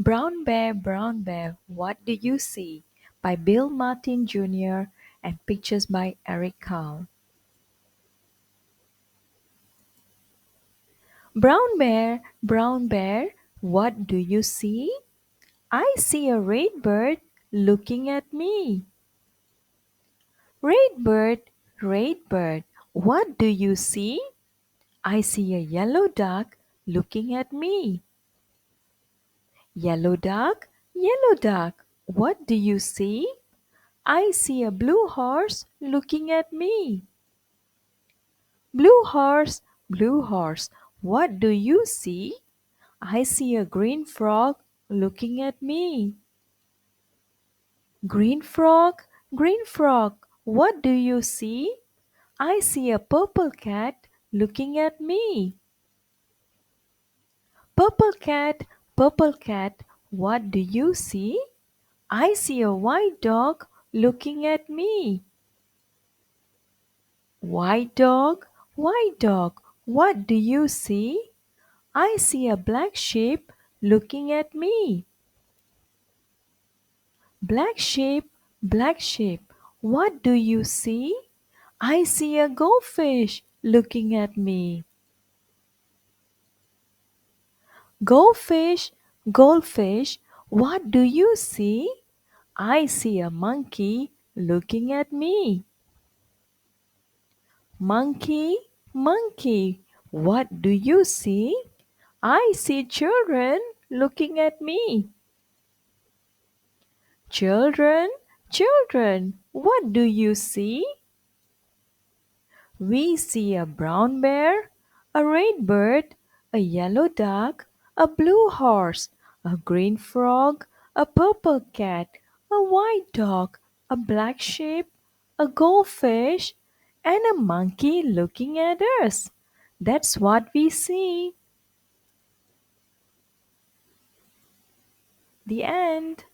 Brown Bear, What Do You See? By Bill Martin Jr. and pictures by Eric Carle. Brown Bear, what do you see? I see a red bird looking at me. Red bird, red bird, what do you see? I see a yellow duck looking at me. Yellow duck, what do you see? I see a blue horse looking at me. Blue horse, what do you see? I see a green frog looking at me. Green frog, what do you see? I see a purple cat looking at me. Purple cat, what do you see? I see a white dog looking at me. White dog, what do you see? I see a black sheep looking at me. Black sheep, what do you see? I see a goldfish looking at me. Goldfish, Goldfish, what do you see? I see a monkey looking at me. Monkey, what do you see? I see children looking at me. Children, what do you see? We see a brown bear, a red bird, a yellow duck, a blue horse, a green frog, a purple cat, a white dog, a black sheep, a goldfish, and a monkey looking at us. That's what we see. The end.